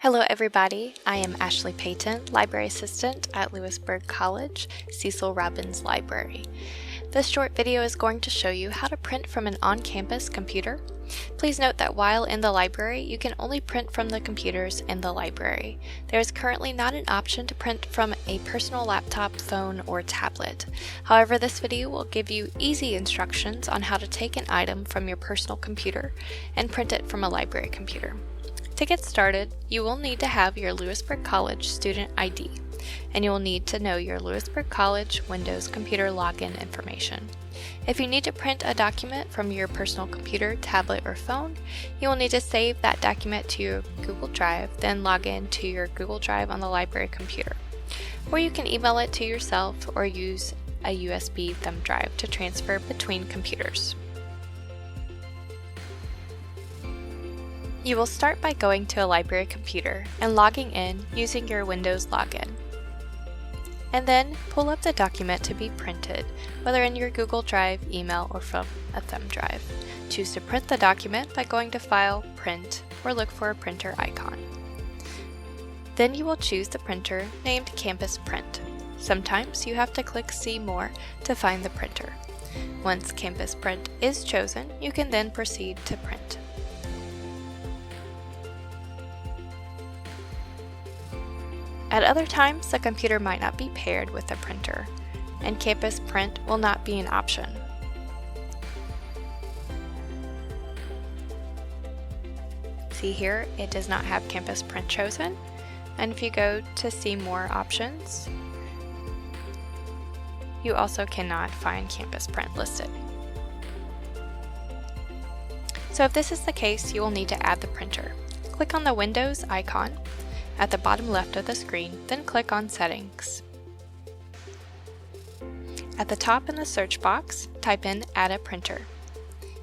Hello everybody, I am Ashley Payton, Library Assistant at Louisburg College, Cecil Robbins Library. This short video is going to show you how to print from an on-campus computer. Please note that while in the library, you can only print from the computers in the library. There is currently not an option to print from a personal laptop, phone, or tablet. However, this video will give you easy instructions on how to take an item from your personal computer and print it from a library computer. To get started, you will need to have your Louisburg College student ID, and you will need to know your Louisburg College Windows computer login information. If you need to print a document from your personal computer, tablet, or phone, you will need to save that document to your Google Drive, then log in to your Google Drive on the library computer. Or you can email it to yourself or use a USB thumb drive to transfer between computers. You will start by going to a library computer and logging in using your Windows login. And then pull up the document to be printed, whether in your Google Drive, email, or from a thumb drive. Choose to print the document by going to File, Print, or look for a printer icon. Then you will choose the printer named Campus Print. Sometimes you have to click See More to find the printer. Once Campus Print is chosen, you can then proceed to print. At other times, the computer might not be paired with the printer, and Campus Print will not be an option. See here, it does not have Campus Print chosen, and if you go to See More options, you also cannot find Campus Print listed. So if this is the case, you will need to add the printer. Click on the Windows icon at the bottom left of the screen, then click on Settings. At the top in the search box, type in Add a Printer,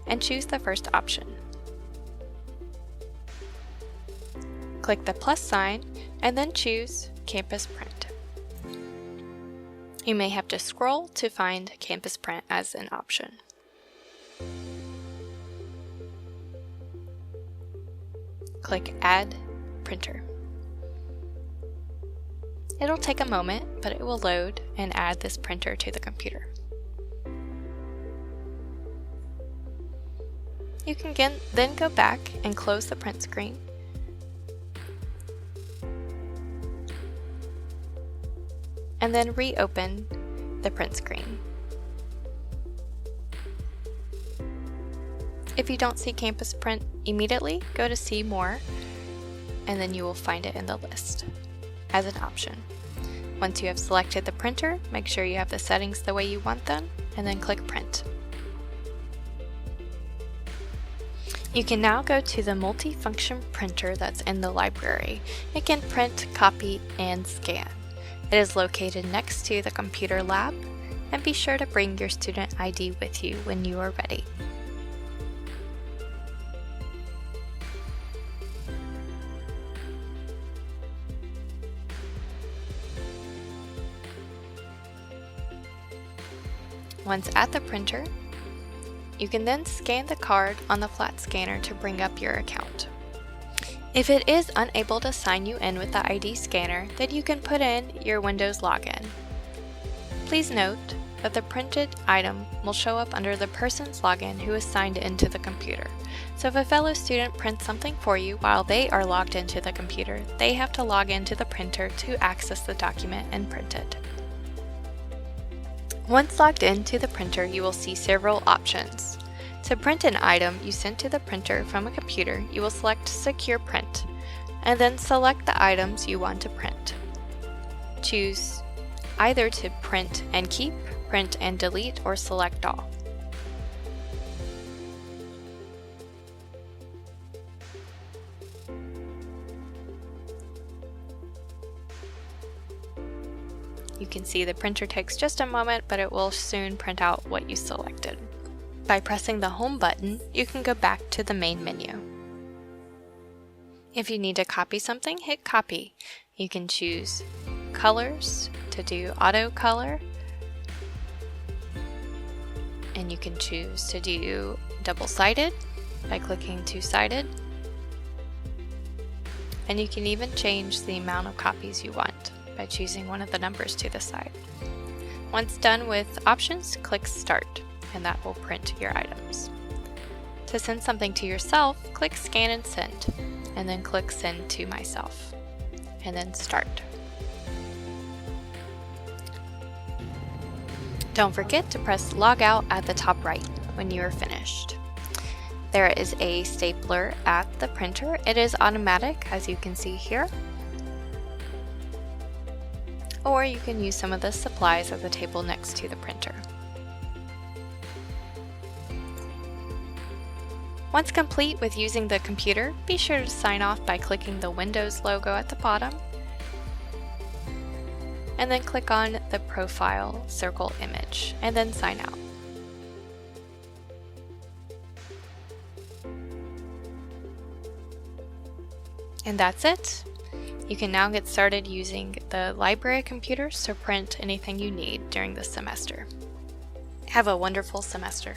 and choose the first option. Click the plus sign, and then choose Campus Print. You may have to scroll to find Campus Print as an option. Click Add Printer. It'll take a moment, but it will load and add this printer to the computer. You can then go back and close the print screen. And then reopen the print screen. If you don't see Campus Print immediately, go to See More, and then you will find it in the list as an option. Once you have selected the printer, make sure you have the settings the way you want them, and then click Print. You can now go to the MultiFunction Printer that's in the library. It can print, copy, and scan. It is located next to the computer lab, and be sure to bring your student ID with you when you are ready. Once at the printer, you can then scan the card on the flat scanner to bring up your account. If it is unable to sign you in with the ID scanner, then you can put in your Windows login. Please note that the printed item will show up under the person's login who is signed into the computer. So if a fellow student prints something for you while they are logged into the computer, they have to log into the printer to access the document and print it. Once logged into the printer, you will see several options. To print an item you sent to the printer from a computer, you will select Secure Print, and then select the items you want to print. Choose either to print and keep, print and delete, or select all. You can see the printer takes just a moment, but it will soon print out what you selected. By pressing the Home button, you can go back to the main menu. If you need to copy something, hit Copy. You can choose colors to do auto color, and you can choose to do double-sided by clicking two-sided, And you can even change the amount of copies you want by choosing one of the numbers to the side. Once done with options, click Start, and that will print your items. To send something to yourself, click Scan and Send, and then click Send to Myself, and then Start. Don't forget to press Log Out at the top right when you are finished. There is a stapler at the printer. It is automatic, as you can see here. Or you can use some of the supplies at the table next to the printer. Once complete with using the computer, be sure to sign off by clicking the Windows logo at the bottom, and then click on the profile circle image, and then sign out. And that's it. You can now get started using the library computers to print anything you need during this semester. Have a wonderful semester.